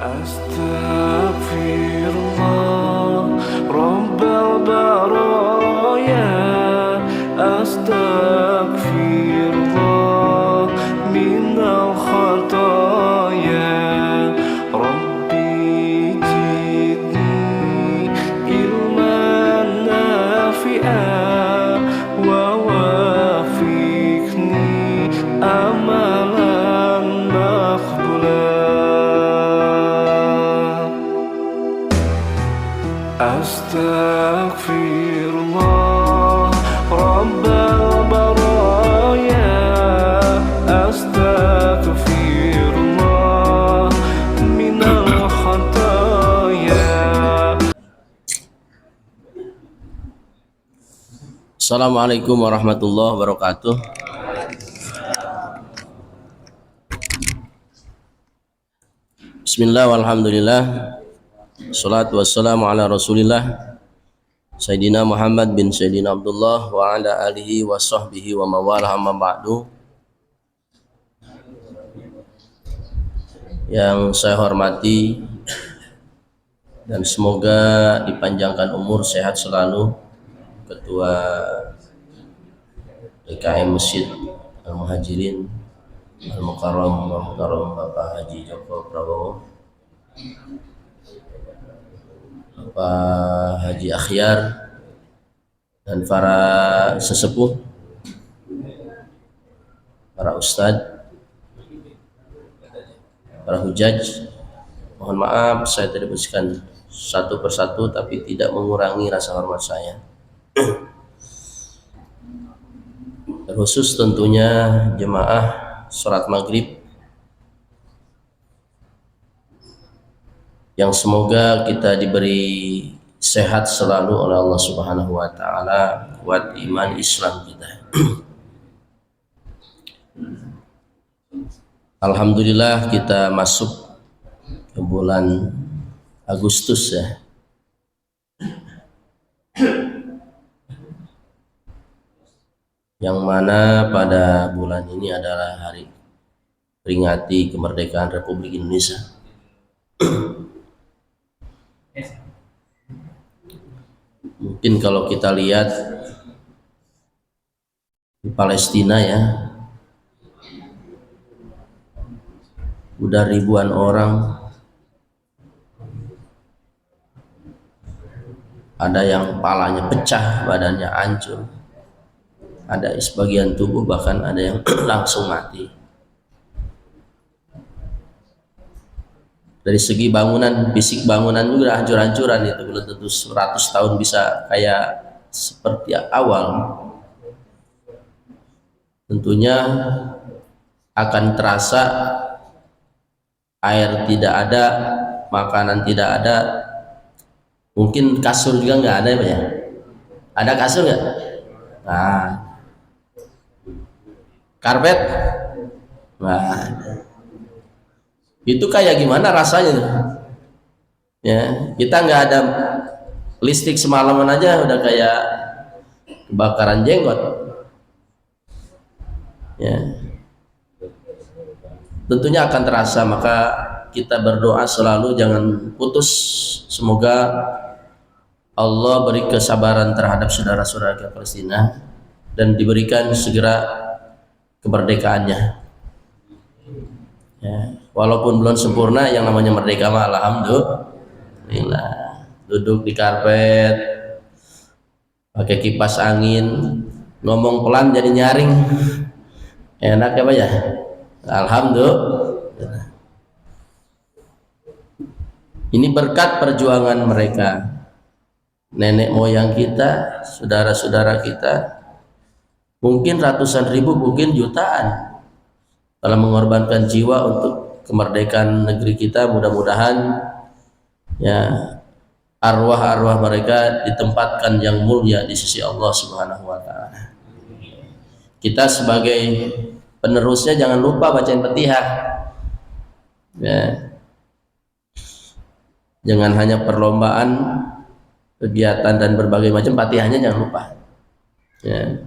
Astaghfirullah Rabbal baraya. Astaghfirullah minal khataya. Rabbi zidni ilman nafi'a wa wafiqni amalan maqbula. Astaghfirullah Rabbal baraya. Astaghfirullah minal khataya. Assalamualaikum warahmatullahi wabarakatuh. Bismillah walhamdulillah. Salatu wassalamu ala rasulillah Sayyidina Muhammad bin Sayyidina Abdullah wa ala alihi wa sahbihi wa mawalah amma ba'du. Yang saya hormati dan semoga dipanjangkan umur, sehat selalu Ketua DKM Masjid Al-Muhajirin Al-Mukarram Bapak Haji Joko Prabowo, Bapak Haji Akhyar, dan para sesepuh, para ustadz, para hujaj. Mohon maaf saya tidak bersihkan satu persatu, tapi tidak mengurangi rasa hormat saya. Terkhusus tentunya jemaah sholat maghrib yang semoga kita diberi sehat selalu oleh Allah Subhanahu wa taala, kuat iman Islam kita. Alhamdulillah kita masuk ke bulan Agustus ya. Yang mana pada bulan ini adalah hari peringati kemerdekaan Republik Indonesia. Mungkin kalau kita lihat di Palestina ya, udah ribuan orang, ada yang palanya pecah, badannya hancur, ada sebagian tubuh bahkan ada yang langsung mati. Dari segi bangunan, fisik bangunan juga hancur-hancuran, itu belum tentu 100 tahun bisa kayak seperti awal. Tentunya akan terasa air tidak ada, makanan tidak ada, mungkin kasur juga nggak ada ya. Ada kasur nggak? Nah, karpet? Nah, itu kayak gimana rasanya tuh? Ya, kita nggak ada listrik semalaman aja udah kayak kebakaran jenggot. Ya, tentunya akan terasa, maka kita berdoa selalu jangan putus. Semoga Allah beri kesabaran terhadap saudara-saudara kita Palestina dan diberikan segera kemerdekaannya. Ya, walaupun belum sempurna, yang namanya merdeka mah alhamdulillah. Duduk di karpet, pakai kipas angin, ngomong pelan jadi nyaring, enak apa ya? Alhamdulillah. Ini berkat perjuangan mereka, nenek moyang kita, saudara-saudara kita, mungkin ratusan ribu, mungkin jutaan, telah mengorbankan jiwa untuk kemerdekaan negeri kita. Mudah-mudahan ya arwah-arwah mereka ditempatkan yang mulia di sisi Allah Subhanahu wa taala. Kita sebagai penerusnya jangan lupa bacain Fatihah. Ya. Jangan hanya perlombaan, kegiatan dan berbagai macam, Fatihahnya jangan lupa. Ya.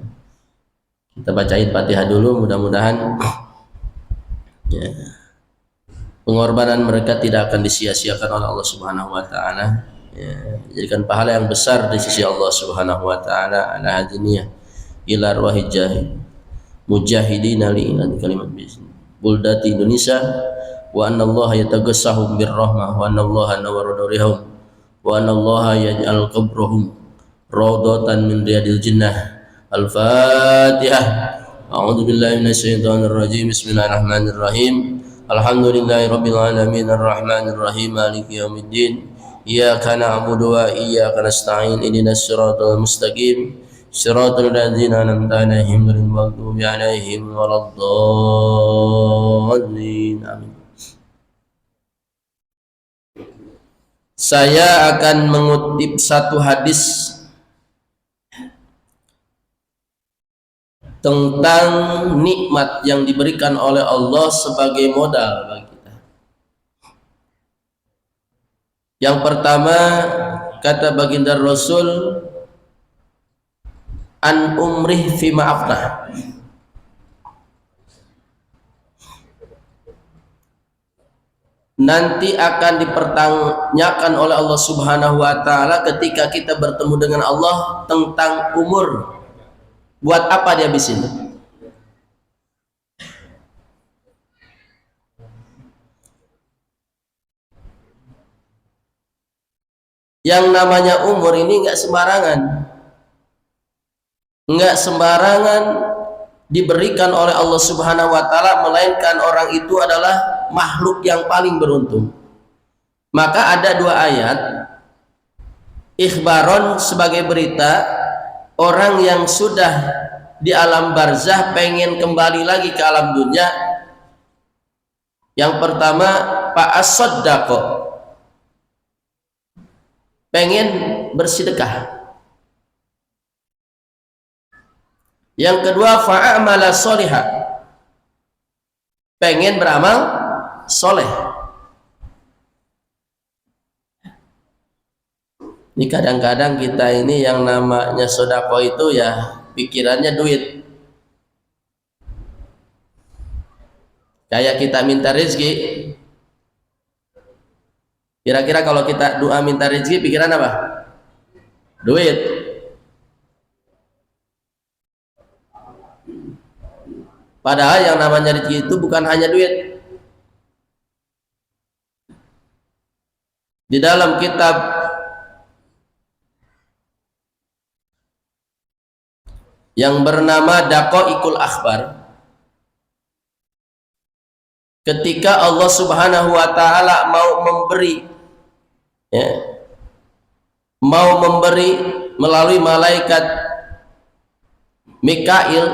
Kita bacain Fatihah dulu, mudah-mudahan ya, pengorbanan mereka tidak akan disia-siakan oleh Allah Subhanahu wa taala. Ya, jadikan pahala yang besar di sisi Allah Subhanahu wa taala ala hadiniyah ila arwahil mujahidina li ilan kalimat buldati Indonesia wa anna Allah yatagassahum birrahmah wa anna Allah nawwara darihum wa anna Allah yaj'al qabrahum rawdatan min riyadil jannah. Al-Fatihah. A'udzu billahi minasyaitonir rajim. Bismillahirrahmanirrahim. Alhamdulillahirabbil alamin arrahmanir rahim maliki yaumiddin. Iyyaka na'budu wa iyyaka nasta'in ihdinas siratal mustaqim siratal ladzina an'amta 'alaihim ghairil maghdubi 'alaihim waladdallin. Amin. Saya akan mengutip satu hadis tentang nikmat yang diberikan oleh Allah sebagai modal bagi kita. Yang pertama, kata baginda Rasul, an umrih fi ma'afnah. Nanti akan dipertanyakan oleh Allah Subhanahu wa taala ketika kita bertemu dengan Allah tentang umur. Buat apa dia habisin? Yang namanya umur ini nggak sembarangan diberikan oleh Allah Subhanahu wa taala, melainkan orang itu adalah makhluk yang paling beruntung. Maka ada dua ayat ikhbaron sebagai berita orang yang sudah di alam barzah pengen kembali lagi ke alam dunia. Yang pertama, fa'asaddaqo, pengen bersedekah. Yang kedua, fa'amala solihah, pengen beramal soleh. Ini kadang-kadang kita ini yang namanya sodako itu ya pikirannya duit. Kayak kita minta rezeki, kira-kira kalau kita doa minta rezeki pikiran apa? Duit. Padahal yang namanya rezeki itu bukan hanya duit. Di dalam kitab yang bernama Daqaiqul Akhbar, ketika Allah Subhanahu wa taala mau memberi melalui malaikat Mikail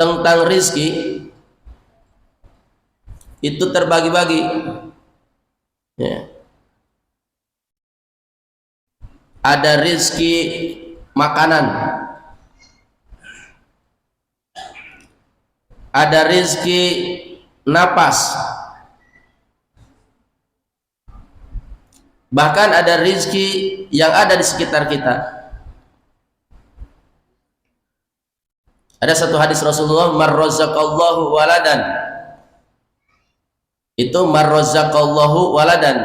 tentang rizki, itu terbagi-bagi. Ada rizki makanan, ada rizki napas, bahkan ada rizki yang ada di sekitar kita. Ada satu hadis Rasulullah, marrazaqallahu waladan, itu marrazaqallahu waladan,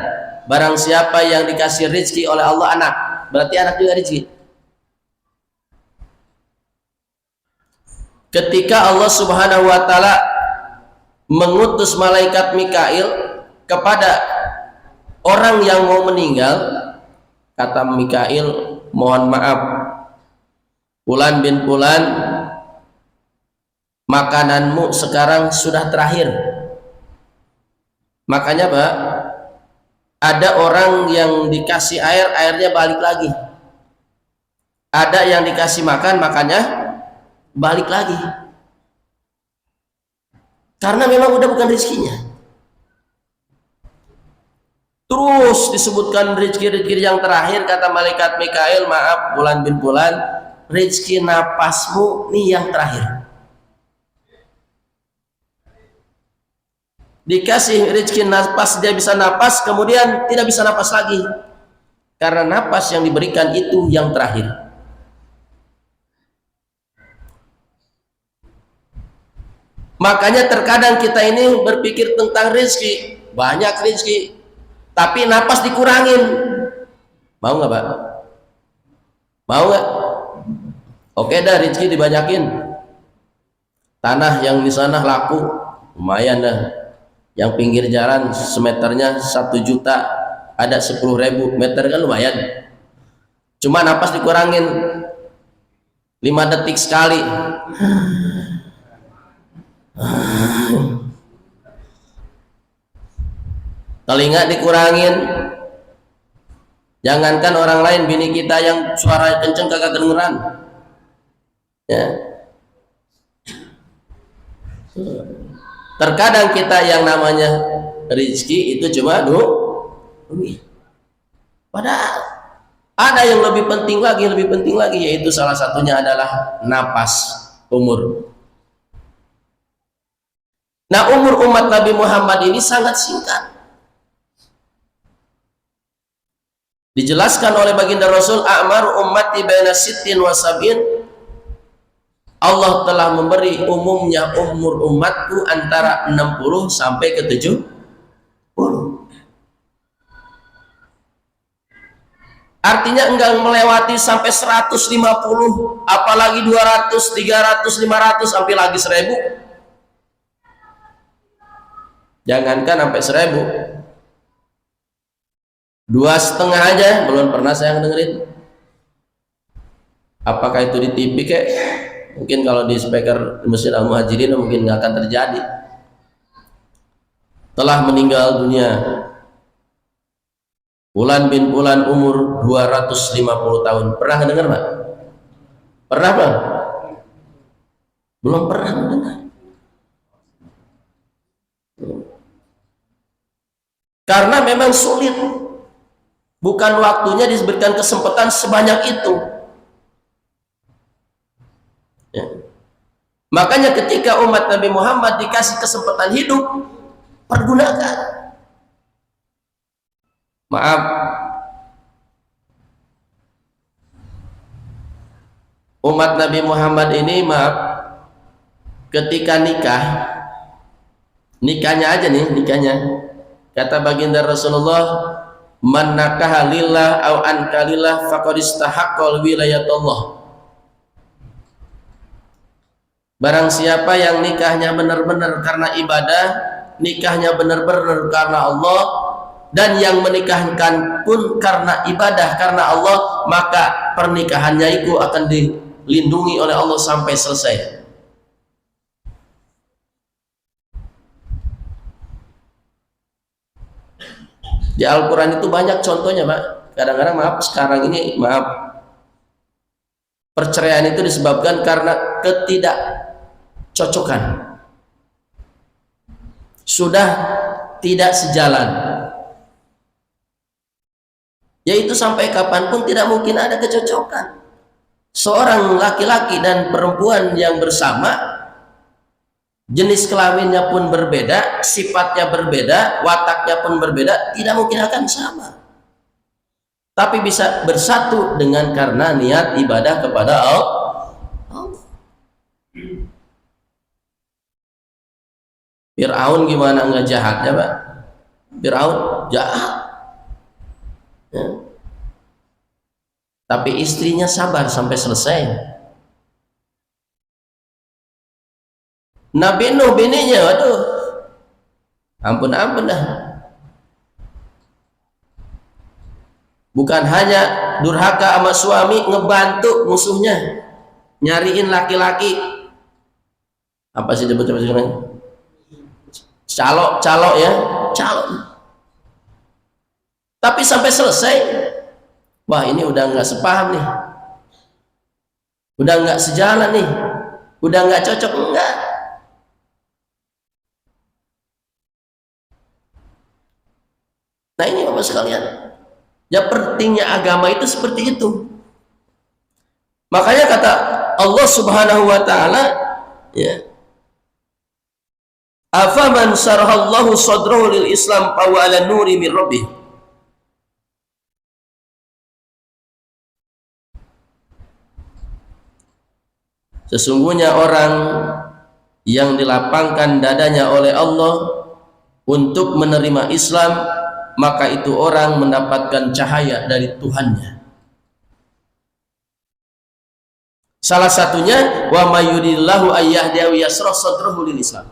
barang siapa yang dikasih rizki oleh Allah anak, berarti anak juga rizki. Ketika Allah Subhanahu wa taala mengutus malaikat Mikail kepada orang yang mau meninggal, kata Mikail, mohon maaf Fulan bin Fulan, makananmu sekarang sudah terakhir. Makanya Pak, ada orang yang dikasih air, airnya balik lagi. Ada yang dikasih makan, makannya balik lagi, karena memang udah bukan rezekinya. Terus disebutkan rezeki-rezeki yang terakhir, kata malaikat Mikail, maaf Fulan bin Fulan, rezeki napasmu nih yang terakhir. Dikasih rezeki napas, dia bisa napas, kemudian tidak bisa napas lagi, karena napas yang diberikan itu yang terakhir. Makanya terkadang kita ini berpikir tentang rezeki, banyak rezeki, tapi napas dikurangin. Mau nggak Pak? Mau nggak? Oke dah, rezeki dibanyakin. Tanah yang di sana laku, lumayan dah. Yang pinggir jalan semeternya 1 juta, ada 10.000 meter kan lumayan. Cuma napas dikurangin 5 detik sekali. Telinga dikurangin. Jangankan orang lain, bini kita yang suara kenceng kagak kedengeran. Ya. Terkadang kita yang namanya rezeki itu cuma duit. Padahal ada yang lebih penting lagi, yaitu salah satunya adalah napas, umur. Nah, umur umat Nabi Muhammad ini sangat singkat. Dijelaskan oleh baginda Rasul, a'mar ummati baina sittin wa sab'in. Allah telah memberi umumnya umur umatku antara 60 sampai ke 70. Artinya enggak melewati sampai 150, apalagi 200, 300, 500, sampai lagi 1000. Jangankan sampai 1000, 2,5 aja belum pernah saya dengerin. Apakah itu di TV kek? Mungkin kalau di speaker di Masjid Al-Muhajirin mungkin nggak akan terjadi. Telah meninggal dunia Fulan bin Fulan umur 250 tahun. Pernah dengar Pak? Pernah Pak? Belum pernah dengar. Karena memang sulit, bukan waktunya diberikan kesempatan sebanyak itu. Ya. Makanya ketika umat Nabi Muhammad dikasih kesempatan hidup, pergunakan. Maaf, umat Nabi Muhammad ini, maaf, ketika nikahnya aja nih, kata baginda Rasulullah, man nakaha lillah aw an kalillah faqad istahaqqal wilayatullah. Barang siapa yang nikahnya benar-benar karena ibadah, nikahnya benar-benar karena Allah, dan yang menikahkan pun karena ibadah, karena Allah, maka pernikahannya itu akan dilindungi oleh Allah sampai selesai. Di Al-Quran itu banyak contohnya Pak. Kadang-kadang maaf, sekarang ini maaf, perceraian itu disebabkan karena ketidakcocokan, sudah tidak sejalan, yaitu sampai kapanpun tidak mungkin ada kecocokan. Seorang laki-laki dan perempuan yang bersama, jenis kelaminnya pun berbeda, sifatnya berbeda, wataknya pun berbeda, tidak mungkin akan sama. Tapi bisa bersatu dengan karena niat ibadah kepada Allah. Fir'aun gimana enggak jahatnya Pak? Fir'aun jahat, ya. Tapi istrinya sabar sampai selesai. Nabi Nuh bininya, waduh, ampun dah. Bukan hanya durhaka sama suami, ngebantu musuhnya, nyariin laki-laki, apa sih disebutnya, calo ya, calo. Tapi sampai selesai, wah ini udah nggak sepaham nih, udah nggak sejalan nih, udah nggak cocok, enggak. Nah ini Bapak sekalian, ya pentingnya agama itu seperti itu. Makanya kata Allah Subhanahu wa taala, ya, afaman syarahallahu sadrahu lil Islam fa huwa ala nuri min rabbih. Sesungguhnya orang yang dilapangkan dadanya oleh Allah untuk menerima Islam, maka itu orang mendapatkan cahaya dari Tuhannya. Salah satunya wa mayyudillahu ayyahdiya yasrah sadrahu lil Islam.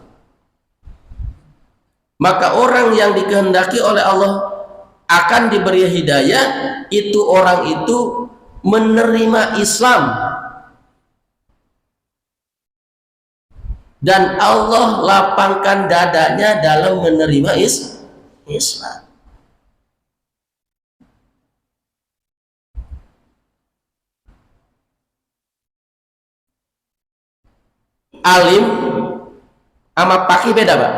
Maka orang yang dikehendaki oleh Allah akan diberi hidayah, itu orang itu menerima Islam, dan Allah lapangkan dadanya dalam menerima Islam. Alim sama paki beda, Pak.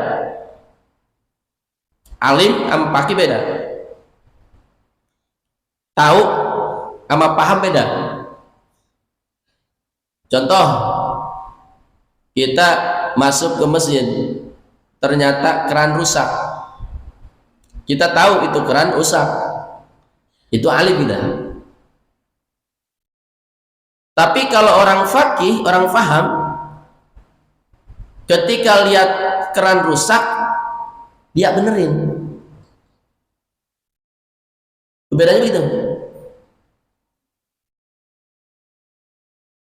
Alim sama paki beda. Tahu sama paham beda. Contoh, kita masuk ke masjid, ternyata keran rusak. Kita tahu itu keran rusak. Itu alim kita. Tapi kalau orang fakih, orang faham, ketika lihat keran rusak, dia benerin. Bedanya begitu.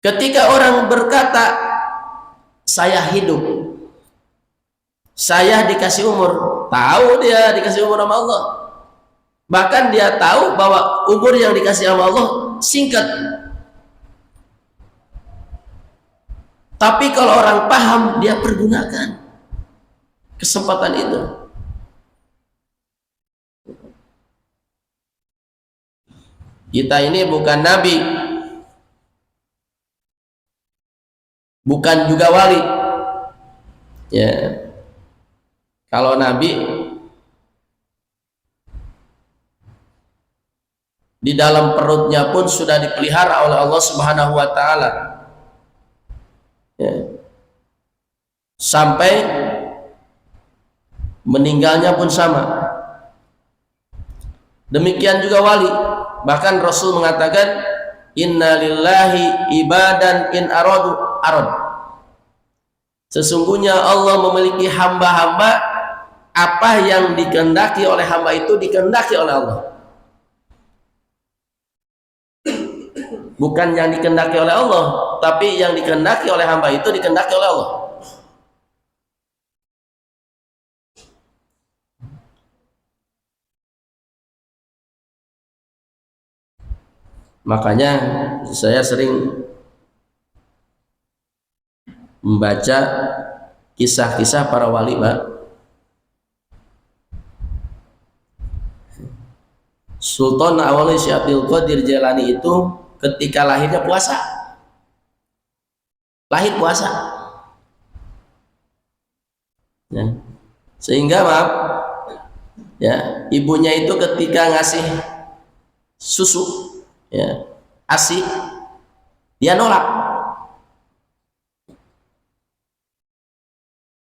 Ketika orang berkata, saya hidup, saya dikasih umur, tahu dia dikasih umur sama Allah. Bahkan dia tahu bahwa umur yang dikasih sama Allah singkat. Tapi kalau orang paham, dia pergunakan kesempatan itu. Kita ini bukan nabi, bukan juga wali. Ya, kalau nabi di dalam perutnya pun sudah dipelihara oleh Allah Subhanahu wa taala. Ya. Sampai meninggalnya pun sama. Demikian juga wali. Bahkan Rasul mengatakan, inna lillahi ibadan in aradu arad. Sesungguhnya Allah memiliki hamba-hamba, apa yang dikehendaki oleh hamba itu dikehendaki oleh Allah. Bukan yang dikehendaki oleh Allah, tapi yang dikehendaki oleh hamba itu dikehendaki oleh Allah. Makanya saya sering membaca kisah-kisah para wali, Pak. Sultan Awali Syekh Abdul Qadir Jailani itu ketika lahirnya puasa. Lahir puasa. Ya. Sehingga maaf, ya, ibunya itu ketika ngasih susu, ya, ASI, dia nolak.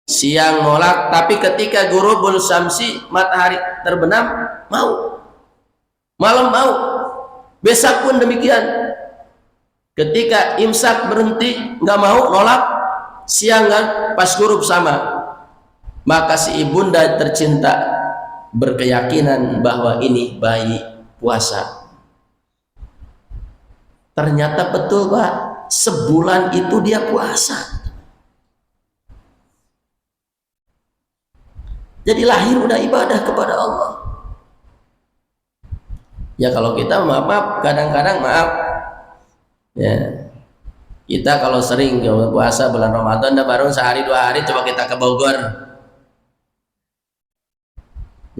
Siang nolak, tapi ketika ghurubul syamsi, matahari terbenam, mau. Malam mau. Besok pun demikian. Ketika imsak berhenti, nggak mau, nolak. Siang kan, pas ghurub sama. Maka si ibunda tercinta berkeyakinan bahwa ini bayi puasa. Ternyata betul, Pak, sebulan itu dia puasa. Jadi lahir udah ibadah kepada Allah. Ya kalau kita maaf, kadang-kadang maaf, ya, kita kalau sering puasa bulan Ramadan, dah baru sehari dua hari coba kita ke Bogor.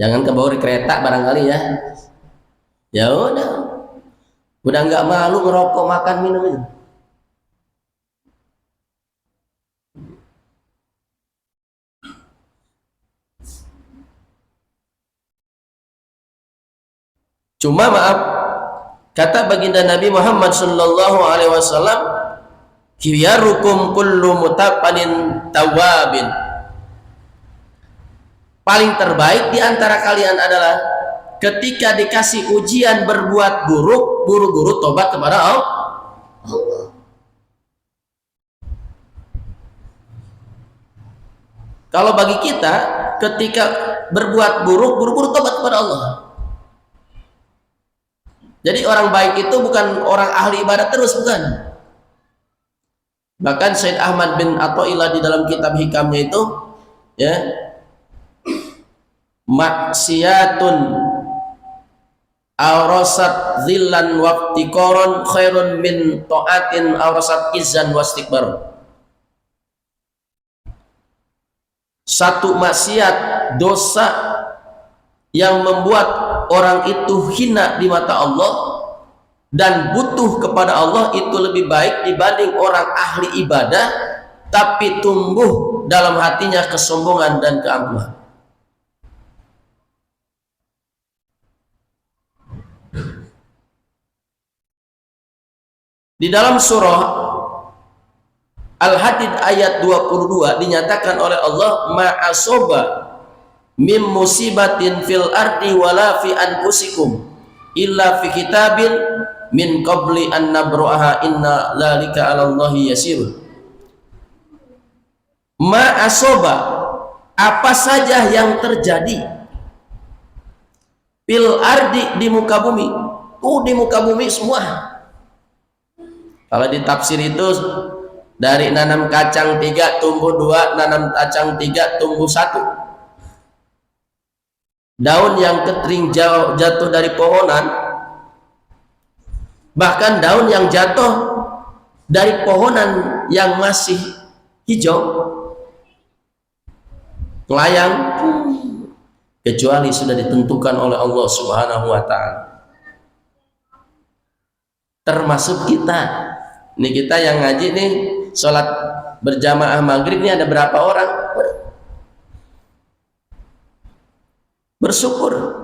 Jangan ke Bogor kereta barangkali ya. Ya udah nggak malu ngerokok, makan, minum itu. Cuma maaf, kata baginda Nabi Muhammad sallallahu alaihi wasallam, khiyarukum kullu mutaqanin tawabin. Paling terbaik di antara kalian adalah ketika dikasih ujian berbuat buruk, buru-buru tobat kepada Allah. Kalau bagi kita, ketika berbuat buruk, buru-buru tobat kepada Allah. Jadi orang baik itu bukan orang ahli ibadah terus, bukan. Bahkan Said Ahmad bin Athaillah di dalam kitab hikamnya itu, ya, maksiatun awrasat zillan waqtiqaron khairun min ta'atin awrasat izzan wastikbar. Satu maksiat, dosa yang membuat orang itu hina di mata Allah dan butuh kepada Allah itu lebih baik dibanding orang ahli ibadah tapi tumbuh dalam hatinya kesombongan dan keangkuhan. Di dalam surah Al-Hadid ayat 22 dinyatakan oleh Allah, ma'asoba mim musibatin fil ardi wala fi anfusikum illa fi kitabin min qabli an nabru'aha inna dzalika 'ala Allahi yasir. Ma'asoba, apa saja yang terjadi fil ardi, di muka bumi. Di muka bumi semua. Kalau di tafsir itu dari nanam kacang 3 tumbuh 2, nanam kacang 3 tumbuh 1. Daun yang kering jatuh dari pohonan, bahkan daun yang jatuh dari pohonan yang masih hijau, melayang, kecuali sudah ditentukan oleh Allah Subhanahu wa ta'ala. Termasuk kita. Ini kita yang ngaji nih, sholat berjamaah maghrib ini ada berapa orang? Bersyukur.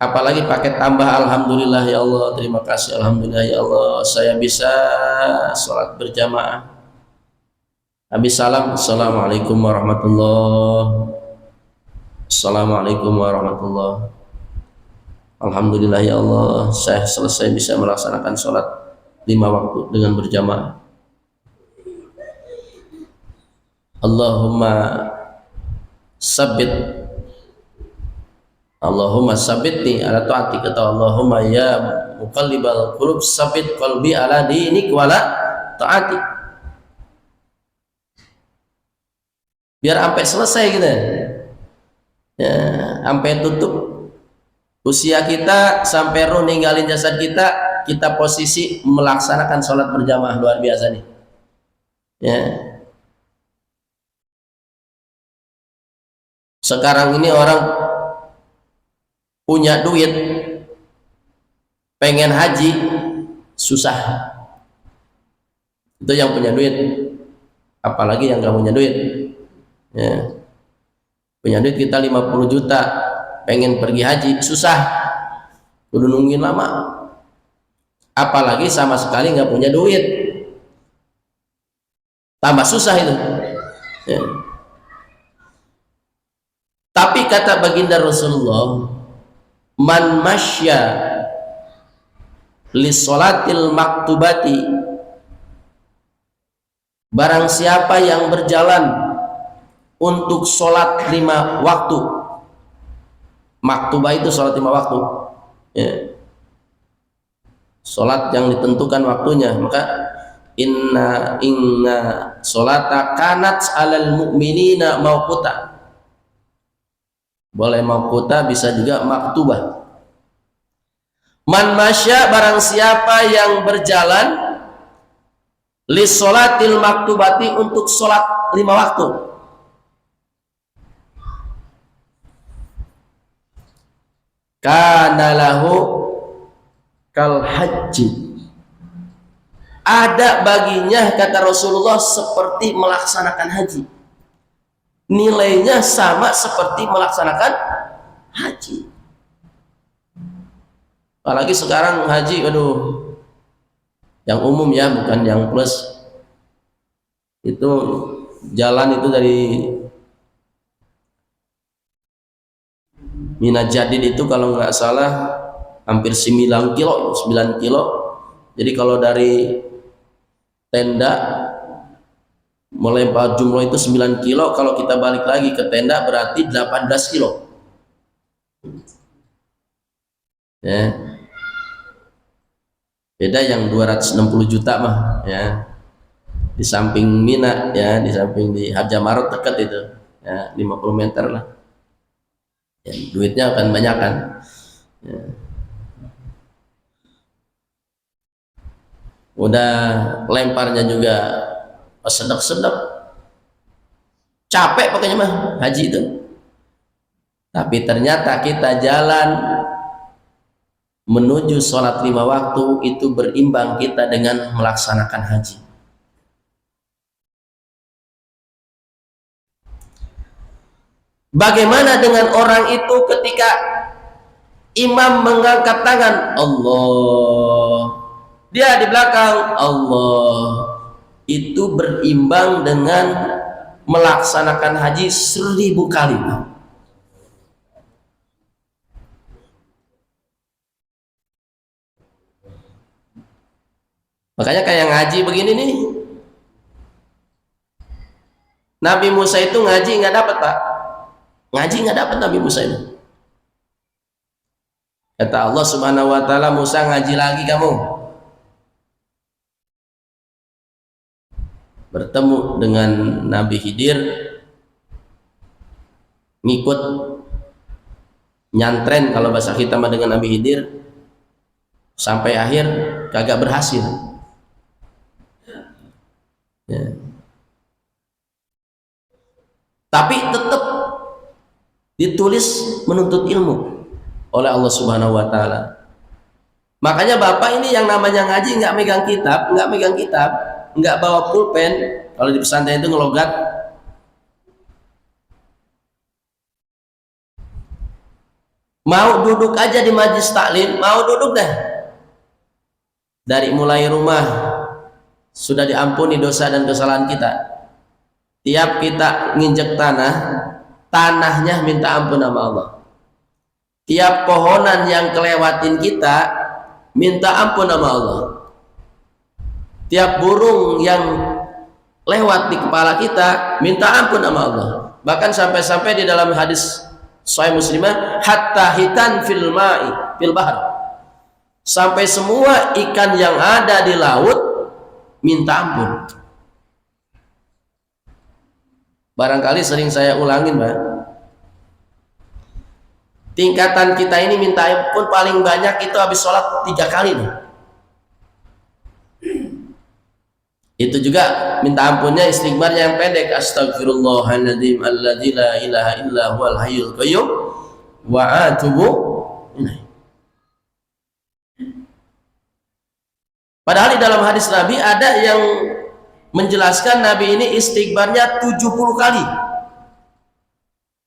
Apalagi pakai tambah alhamdulillah ya Allah, terima kasih alhamdulillah ya Allah, saya bisa sholat berjamaah. Habis salam, assalamualaikum warahmatullahi, assalamualaikum warahmatullahi, alhamdulillah ya Allah, saya selesai bisa melaksanakan sholat 5 waktu dengan berjamaah. Allahumma sabitni ala ta'atik, atau Allahumma ya muqallibal qulub sabit qalbi ala dinik wala ta'atik. Biar sampai selesai gitu ya, sampai tutup usia kita, sampai roh ninggalin jasad kita, kita posisi melaksanakan sholat berjamaah. Luar biasa nih ya. Sekarang ini orang punya duit pengen haji susah, itu yang punya duit. Apalagi yang gak punya duit ya. Punya duit kita 50 juta pengen pergi haji susah, udah nungguin lama. Apalagi sama sekali nggak punya duit, tambah susah itu ya. Tapi kata baginda Rasulullah, man masya li sholatil maktubati, barang siapa yang berjalan untuk sholat 5 waktu. Maktubah itu sholat 5 waktu ya. Sholat yang ditentukan waktunya. Maka inna sholata kanat alal mu'minina mauquta. Boleh mauquta, bisa juga maktubah. Man masya, barang siapa yang berjalan li sholatil maktubati, untuk sholat 5 waktu. Kana lahu kal haji, ada baginya, kata Rasulullah, seperti melaksanakan haji. Nilainya sama seperti melaksanakan haji. Apalagi sekarang haji, aduh, yang umum ya, bukan yang plus. Itu jalan itu dari Mina Jadid itu kalau nggak salah hampir 9 kilo. Jadi kalau dari tenda melempar jumroh itu 9 kilo, kalau kita balik lagi ke tenda berarti 18 kilo ya. Beda yang 260 juta mah ya, di samping Mina ya, di samping di Hadjamarot dekat itu ya, 50 meter lah ya, duitnya akan banyak kan ya. Udah lemparnya juga sedap-sedap, capek pokoknya mah haji itu. Tapi ternyata kita jalan menuju sholat 5 waktu itu berimbang kita dengan melaksanakan haji. Bagaimana dengan orang itu ketika imam mengangkat tangan Allah, dia di belakang Allah, itu berimbang dengan melaksanakan haji 1000 kali. Makanya kayak ngaji begini nih, Nabi Musa itu ngaji nggak dapat Pak, ngaji nggak dapat Nabi Musa itu. Kata Allah Subhanahu Wa Taala, Musa ngaji lagi kamu. Bertemu dengan Nabi Khidir, ngikut nyantren kalau bahasa kita mah dengan Nabi Khidir, sampai akhir kagak berhasil ya. Tapi tetap ditulis menuntut ilmu oleh Allah Subhanahu Wa Taala. Makanya Bapak ini yang namanya ngaji nggak megang kitab, nggak bawa pulpen. Kalau di pesantren itu ngelogat, mau duduk aja di majlis taklim, mau duduk dah. Dari mulai rumah sudah diampuni dosa dan kesalahan kita. Tiap kita nginjek tanah, tanahnya minta ampun sama Allah. Tiap pohonan yang kelewatin kita minta ampun sama Allah. Tiap burung yang lewat di kepala kita minta ampun sama Allah. Bahkan sampai-sampai di dalam hadis Sahih Muslimah, hatta hitan fil ma'i fil bahr, sampai semua ikan yang ada di laut minta ampun. Barangkali sering saya ulangin Pak, tingkatan kita ini minta ampun paling banyak itu habis sholat 3 kali nih. Itu juga minta ampunnya istighfarnya yang pendek, astagfirullahaladzim alladzi la ilaha illa huwal hayyul qayyum wa atubu ilaih. Padahal di dalam hadis Nabi ada yang menjelaskan Nabi ini istighfarnya 70 kali,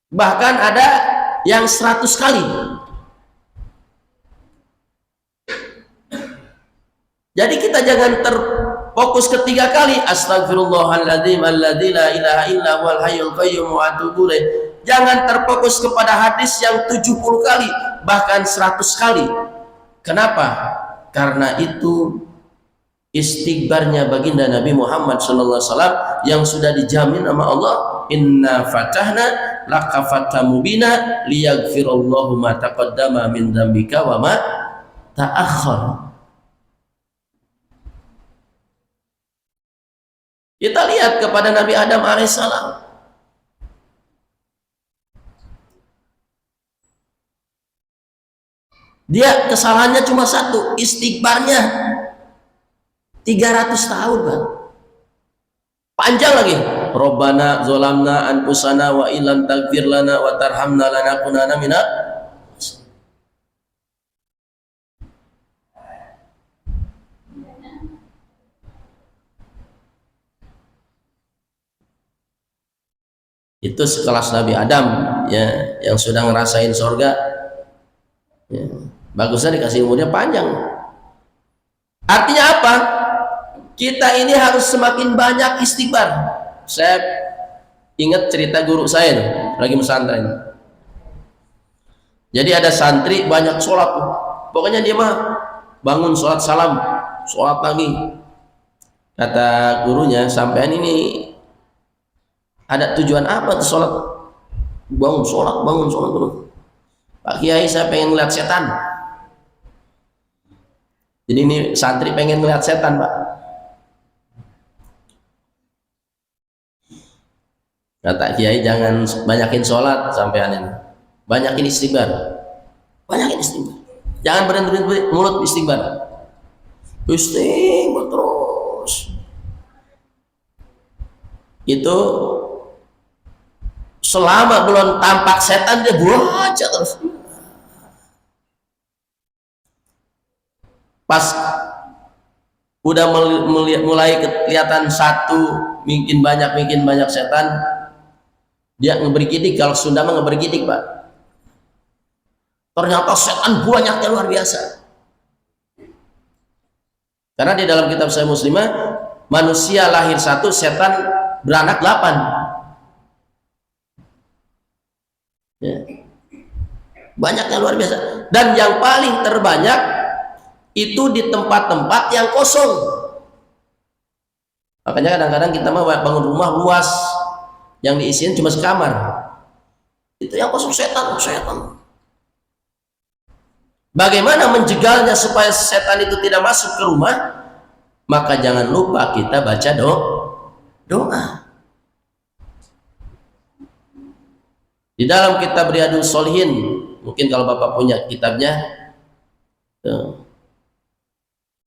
bahkan ada yang 100 kali. Jadi kita jangan terfokus ke 3 kali, astagfirullahaladzim alladzi la ilaha illa huwal hayyul qayyum wa atubu ilaih. Jangan terfokus kepada hadis yang 70 kali, bahkan 100 kali. Kenapa? Karena itu istighfarnya baginda Nabi Muhammad SAW yang sudah dijamin sama Allah, inna fatahna laka fatham mubina liyaghfirallahu ma taqaddama min dzambika wa ma ta'akhkhar. Kita lihat kepada Nabi Adam alaihissalam, dia kesalahannya cuma 1, istighfarnya 300 tahun Pak. Panjang lagi. Rabbana zolamna anfusana wa illam taghfir lana wa tarhamna lanakunanna minal. Itu sekelas Nabi Adam ya, yang sudah ngerasain surga ya. Bagusnya dikasih umurnya panjang. Artinya apa? Kita ini harus semakin banyak istighfar. Saya ingat cerita guru saya nih, lagi pesantren. Jadi ada santri banyak sholat, pokoknya dia mah bangun sholat salam, sholat lagi. Kata gurunya, sampean ini Ada tujuan apa tuh sholat? Bangun sholat dulu. Pak Kiai, saya pengen ngeliat setan. Jadi ini santri pengen ngeliat setan, Pak. Kata Kiai, jangan banyakin sholat sampean ini. Banyakin istighfar. Jangan berhenti mulut istighfar. Istighfar terus. Itu selama belum tampak setan dia baca terus. Pas udah mulai kelihatan satu, mungkin banyak setan, dia ngeberikidik. Kalau Sunda mah ngeberikidik, Pak. Ternyata setan banyaknya luar biasa. Karena di dalam kitab Sahih Muslimah, manusia lahir satu, setan beranak 8. Ya. Banyaknya luar biasa. Dan yang paling terbanyak itu di tempat-tempat yang kosong. Makanya kadang-kadang kita mah bangun rumah luas, yang diisiin cuma sekamar. Itu yang kosong, setan. Bagaimana menjegalnya supaya setan itu tidak masuk ke rumah? Maka jangan lupa kita baca doa. Di dalam kitab Riyadhus Shalihin, mungkin kalau Bapak punya kitabnya,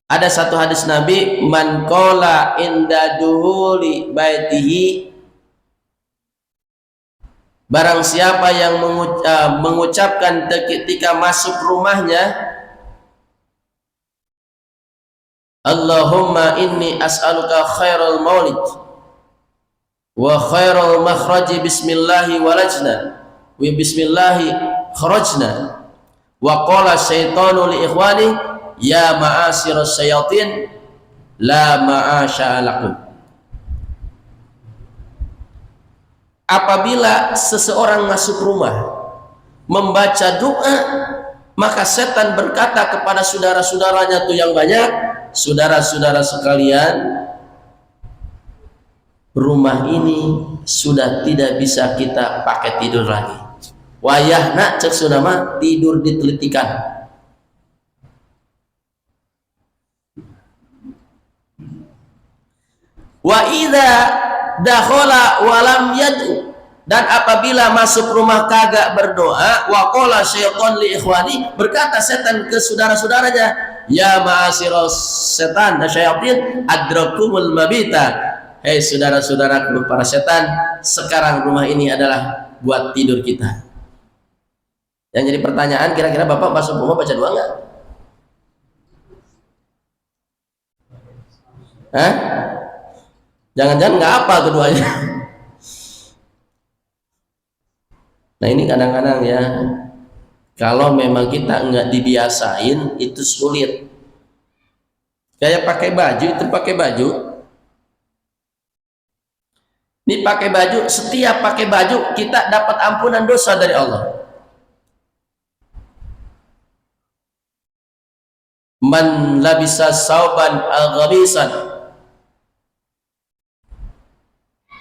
ada satu hadis Nabi, man qala inda duhuli baitihi, barang siapa yang mengucapkan ketika masuk rumahnya, Allahumma inni as'aluka khairal maulid wa khairal makhraji bismillahi walajna wa bismillahi kharajna, wa qala syaitanu li ikhwani ya ma'asyiras syayatin la ma'asya lakum. Apabila seseorang masuk rumah membaca doa, maka setan berkata kepada saudara-saudaranya tuh yang banyak, saudara-saudara sekalian, rumah ini sudah tidak bisa kita pakai tidur lagi. Wayahna cek sudah mah tidur ditelitikan. Wa idza dakhala walam yad'u, dan apabila masuk rumah kagak berdoa, wa qala syaitan li ikhwani, berkata setan ke saudara-saudaranya, ya ma'asyiras setan syayatin adrakumul mabita, hei saudara-saudaraku para setan, sekarang rumah ini adalah buat tidur kita. Yang jadi pertanyaan, kira-kira Bapak masuk rumah baca doa enggak? Hah? Jangan-jangan nggak apa keduanya. Nah ini kadang-kadang ya, kalau memang kita nggak dibiasain itu sulit. Kayak pakai baju, itu pakai baju. Ini pakai baju, setiap pakai baju kita dapat ampunan dosa dari Allah. Man labisa sauban al-ghabisan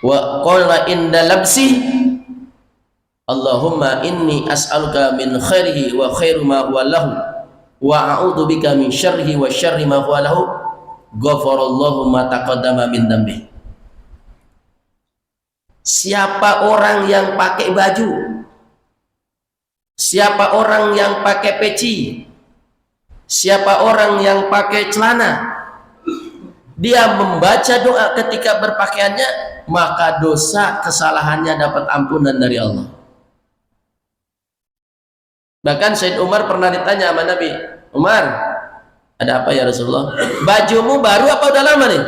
wa qala inda labsi Allahumma inni as'aluka min khairihi wa khairu ma huwa lahu wa a'udzu bika min syarrihi wa syarri ma huwa lahu, ghafarallahu ma taqaddama min dambi. Siapa orang yang pakai baju, siapa orang yang pakai peci, siapa orang yang pakai celana, dia membaca doa ketika berpakaiannya, maka dosa kesalahannya dapat ampunan dari Allah. Bahkan Said Umar pernah ditanya sama Nabi, Umar, ada apa ya Rasulullah? Bajumu baru apa udah lama nih?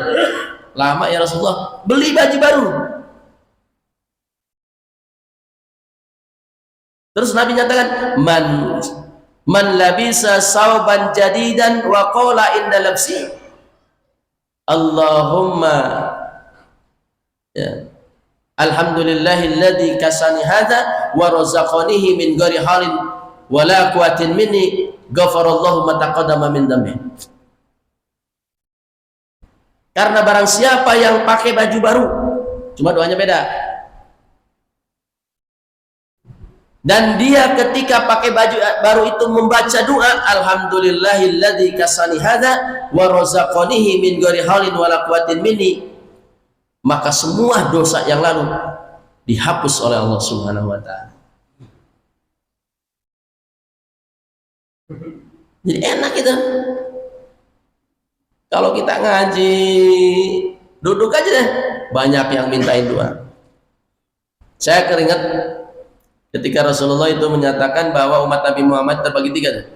Lama ya Rasulullah. Beli baju baru. Terus Nabi nyatakan, man labisa sauban jadidan wa qala inda labsi Allahumma ya, alhamdulillahilladzi kasani hadza wa razaqanihi min ghairi halin wa la quwwatin minni, ghafarallahu ma taqaddama min dambi. Karena barang siapa yang pakai baju baru, cuma doanya beda. Dan dia ketika pakai baju baru itu membaca doa, alhamdulillahilladzi kasani hadza wa razaqanihi min ghairi haulin wala quwwatin minni, maka semua dosa yang lalu dihapus oleh Allah Subhanahu wa taala. Jadi enak itu. Kalau kita ngaji duduk aja deh, banyak yang mintain doa. Saya keringat ketika Rasulullah itu menyatakan bahwa umat Nabi Muhammad terbagi tiga.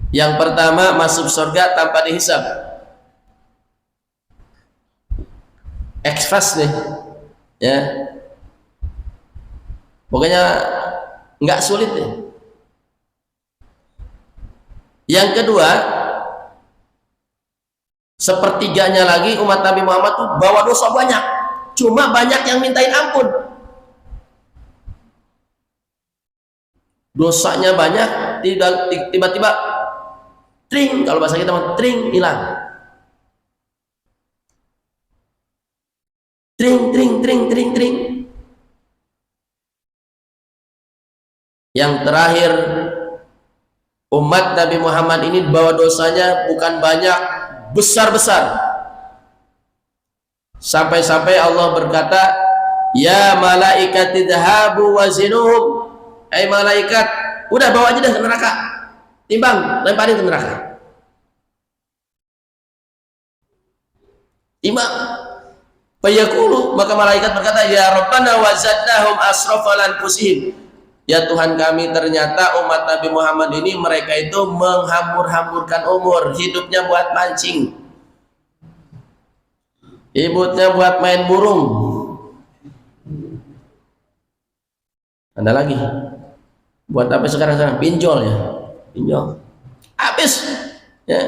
Yang pertama masuk surga tanpa dihisab. Express nih, ya. Pokoknya nggak sulit deh. Yang kedua, sepertiganya lagi umat Nabi Muhammad tuh bawa dosa banyak, cuma banyak yang mintain ampun. Dosanya banyak, tiba-tiba tring, kalau bahasa kita mah tring, hilang. Tring. Yang terakhir, umat Nabi Muhammad ini bawa dosanya bukan banyak, besar-besar. Sampai-sampai Allah berkata, ya malaikat idhabu wazinuhum, malaikat, udah bawa aja dah ke neraka, timbang, lemparin ke neraka. Timbang. Fayaqulu, maka malaikat berkata, ya Rabbana wazadnahum asrafalan kusihim. Ya Tuhan kami, ternyata umat Nabi Muhammad ini mereka itu menghambur-hamburkan umur, hidupnya buat mancing, hidupnya buat main burung. Ada lagi, buat apa sekarang? Pinjol ya, pinjol. Habis, ya.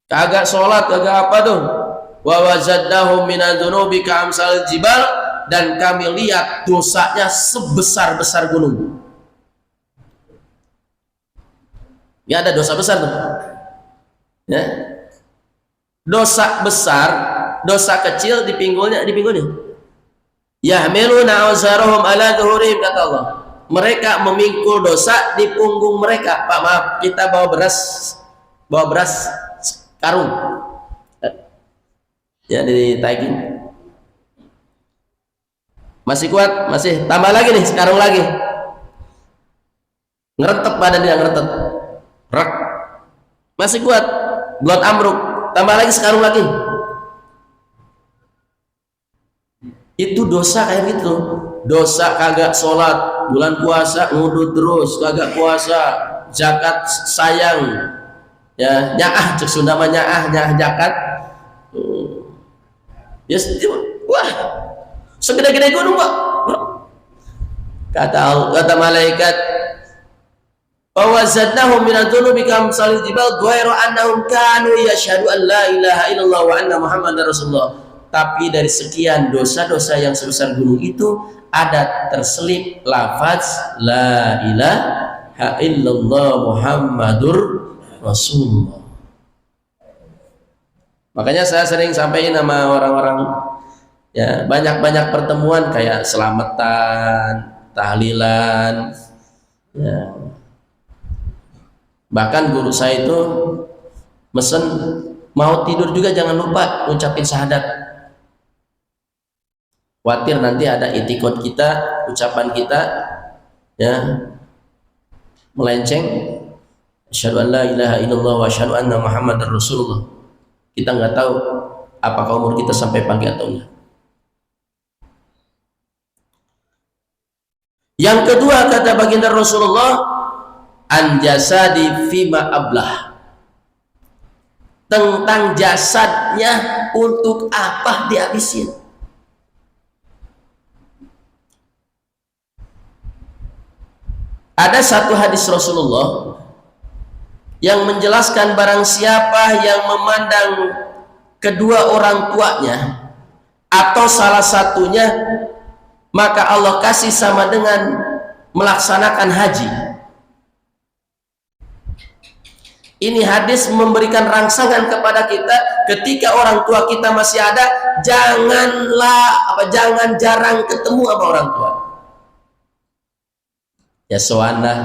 Kagak sholat, kagak apa tuh. Wa wazadnahum minadzunubi ka'amsal jibal, dan kami lihat dosanya sebesar-besar gunung. Ya, ada dosa besar tuh. Ya. Dosa besar, dosa kecil dipinggulnya. Yahmiluna awzarahum ala zuhurihim, kata Allah. Mereka memikul dosa di punggung mereka. Pak, maaf, kita bawa beras karung. Ya, ditaikin. Masih kuat, masih tambah lagi nih, sekarung lagi. Ngeretep badan dia, ngeretep. Rak. Masih kuat. Buat amruk, tambah lagi sekarung lagi. Itu dosa kayak gitu. Dosa kagak sholat, bulan puasa ngudut terus, kagak puasa, zakat sayang. Ya, nyaah, cek Sunda mah nyaah zakat. Yes, wah. Segede-gede gunung, Pak. Kata malaikat, "Wazadnahum min adzunubi kamsalil jibal ghairu annahum kanu yashhadu an la ilaha illallah wa anna muhammadar rasulullah." Tapi dari sekian dosa-dosa yang sebesar gunung itu ada terselip lafaz la ilaha illallah muhammadur rasulullah. Makanya saya sering sampaikan sama orang-orang, ya, banyak-banyak pertemuan kayak selamatan, tahlilan, ya. Bahkan guru saya itu mesen mau tidur juga jangan lupa ngucapin syahadat. Khawatir nanti ada itikad kita, ucapan kita, ya, melenceng. Asyhadu an la ilaha illallah wa asyhadu anna muhammadar rasulullah. Kita nggak tahu apakah umur kita sampai pagi atau enggak. Yang kedua, kata baginda Rasulullah, an jasadi fima ablah, tentang jasadnya untuk apa dihabisin. Ada satu hadis Rasulullah yang menjelaskan barang siapa yang memandang kedua orang tuanya atau salah satunya, maka Allah kasih sama dengan melaksanakan haji. Ini hadis memberikan rangsangan kepada kita ketika orang tua kita masih ada, jangan jarang ketemu sama orang tua. Ya soana.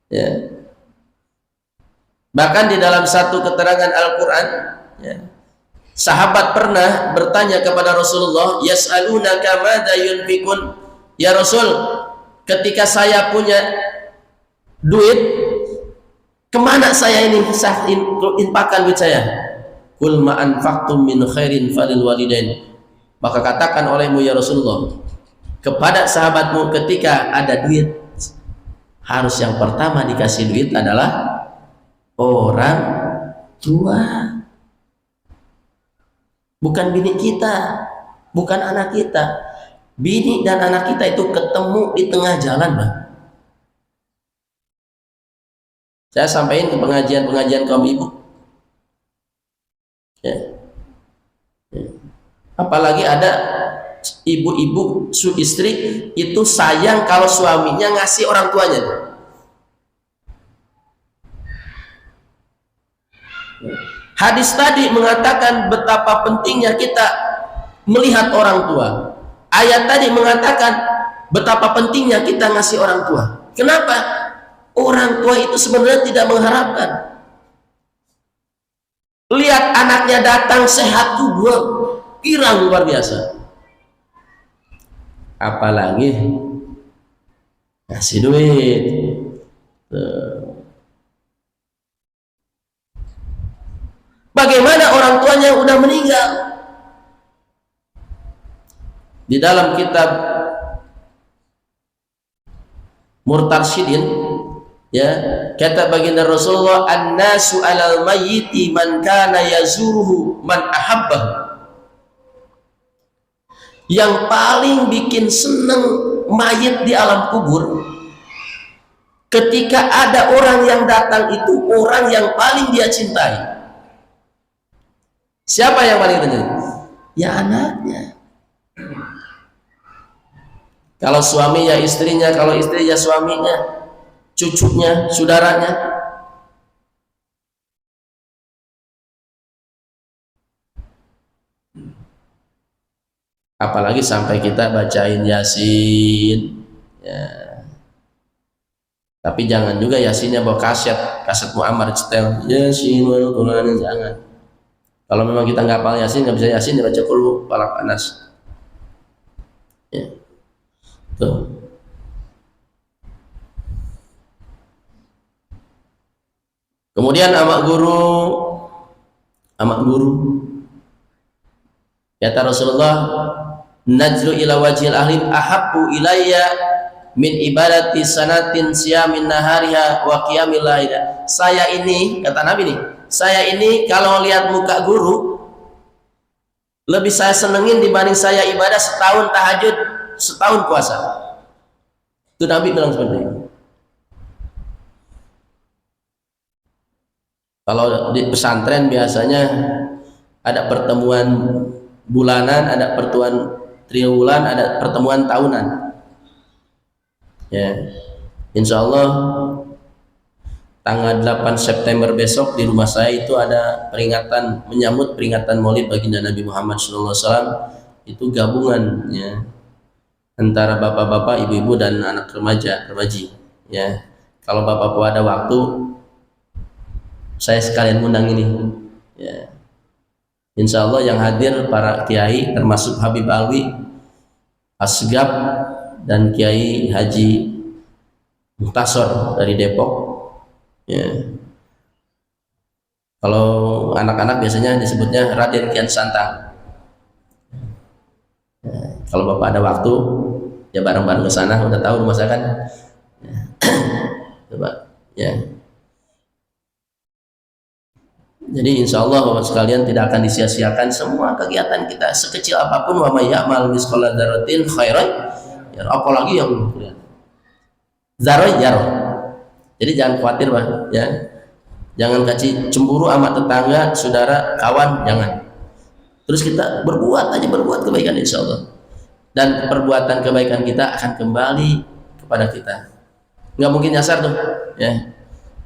Ya. Bahkan di dalam satu keterangan Al-Quran, ya, sahabat pernah bertanya kepada Rasulullah, yas'alunaka madza yunfikun, ya Rasul, ketika saya punya duit, kemana saya ini infakkan duit saya? Kul ma anfaqtum min khairin falil walidain. Maka katakan olehmu ya Rasulullah kepada sahabatmu, ketika ada duit, harus yang pertama dikasih duit adalah orang tua, bukan bini kita, bukan anak kita. Bini dan anak kita itu ketemu di tengah jalan, Bang. Saya sampaikan ke pengajian kaum ibu, ya. Ya. Apalagi ada ibu-ibu istri itu sayang kalau suaminya ngasih orang tuanya. Hadis tadi mengatakan betapa pentingnya kita melihat orang tua. Ayat tadi mengatakan betapa pentingnya kita ngasih orang tua. Kenapa? Orang tua itu sebenarnya tidak mengharapkan. Lihat anaknya datang sehat juga, girang luar biasa. Apalagi ngasih duit. Bagaimana orang tuanya udah meninggal? Di dalam kitab Murtarsyidin, ya, kata baginda Rasulullah, an-nasu 'alal mayyiti man kana yazuruhu man ahabbahu. Yang paling bikin seneng mayit di alam kubur, ketika ada orang yang datang itu orang yang paling dia cintai. Siapa yang paling penting? Ya anaknya. Kalau suami ya istrinya, kalau istri ya suaminya, cucunya, saudaranya. Apalagi sampai kita bacain Yasin, ya. Tapi jangan juga Yasinnya bawa kaset Muammar cetel Yasin wal Quran, jangan. Kalau memang kita nggak hafal Yasin, nggak bisa Yasin, baca Qul Falaq Anas. Ya. Tuh. Kemudian amak guru kata Rasulullah, najlu ila wajhil ahlim ahabbu ilayya min ibadati sanatin siyamin nahariha wa qiyamil laila. Saya ini, kata Nabi nih, saya ini kalau lihat muka guru lebih saya senengin dibanding saya ibadah setahun tahajud, setahun puasa. Itu Nabi bilang seperti itu. Kalau di pesantren biasanya ada pertemuan bulanan, ada pertemuan triwulan, ada pertemuan tahunan. Ya, insya Allah tanggal 8 September besok di rumah saya itu ada peringatan, menyambut peringatan Maulid baginda Nabi Muhammad SAW. Itu gabungan, ya, antara bapak-bapak, ibu-ibu dan anak remaji. Ya, kalau bapak-bapak ada waktu, saya sekalian undang ini. Ya, insya Allah yang hadir para kiai termasuk Habib Alwi, Asgab, dan Kiai Haji Muhtasor dari Depok. Ya. Kalau anak-anak biasanya disebutnya Raden Kian Santang. Ya. Kalau bapak ada waktu, ya bareng-bareng ke sana. Udah tahu rumah saya kan. Ya. Coba, ya. Jadi insya Allah bapak sekalian tidak akan disia-siakan semua kegiatan kita sekecil apapun. Wa may ya'mal misqala dzarratin khairan, ya, apalagi yang zarah jarah. Jadi jangan khawatir, Pak, ya. Jangan kasih cemburu sama tetangga, saudara, kawan, jangan. Terus kita berbuat kebaikan insya Allah. Dan perbuatan kebaikan kita akan kembali kepada kita. Nggak mungkin nyasar tuh, ya.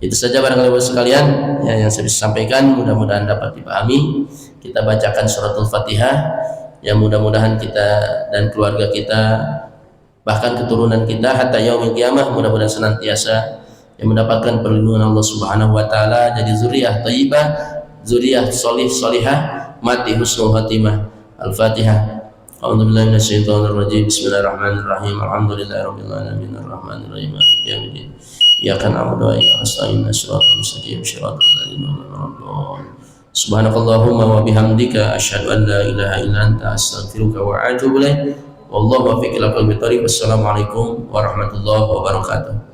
Itu saja barangkali Bapak sekalian ya, yang saya bisa sampaikan, mudah-mudahan dapat dipahami. Kita bacakan suratul Fatihah, ya mudah-mudahan kita dan keluarga kita, bahkan keturunan kita hatta yaumil qiyamah, mudah-mudahan senantiasa yang mendapatkan perlindungan Allah Subhanahu wa taala, jadi zuriyah thayyibah, zuriyah salihah, mati husnul khatimah. Al-Fatihah. A'udzubillahi minasyaitonir rajim. Bismillahirrahmanirrahim. Alhamdulillahirabbil alamin arrahmanir rahim maliki yaumiddin. Iyyaka na'budu wa iyyaka nasta'in. Shiratal mustaqim. Shiratal ladzina an'amta 'alaihim. Subhanakallahumma wa bihamdika asyhadu an la ilaha illa anta astaghfiruka wa atubu ilaik. Wallahu waffiq ila aqwamit thoriq. Wassalamualaikum warahmatullahi wabarakatuh.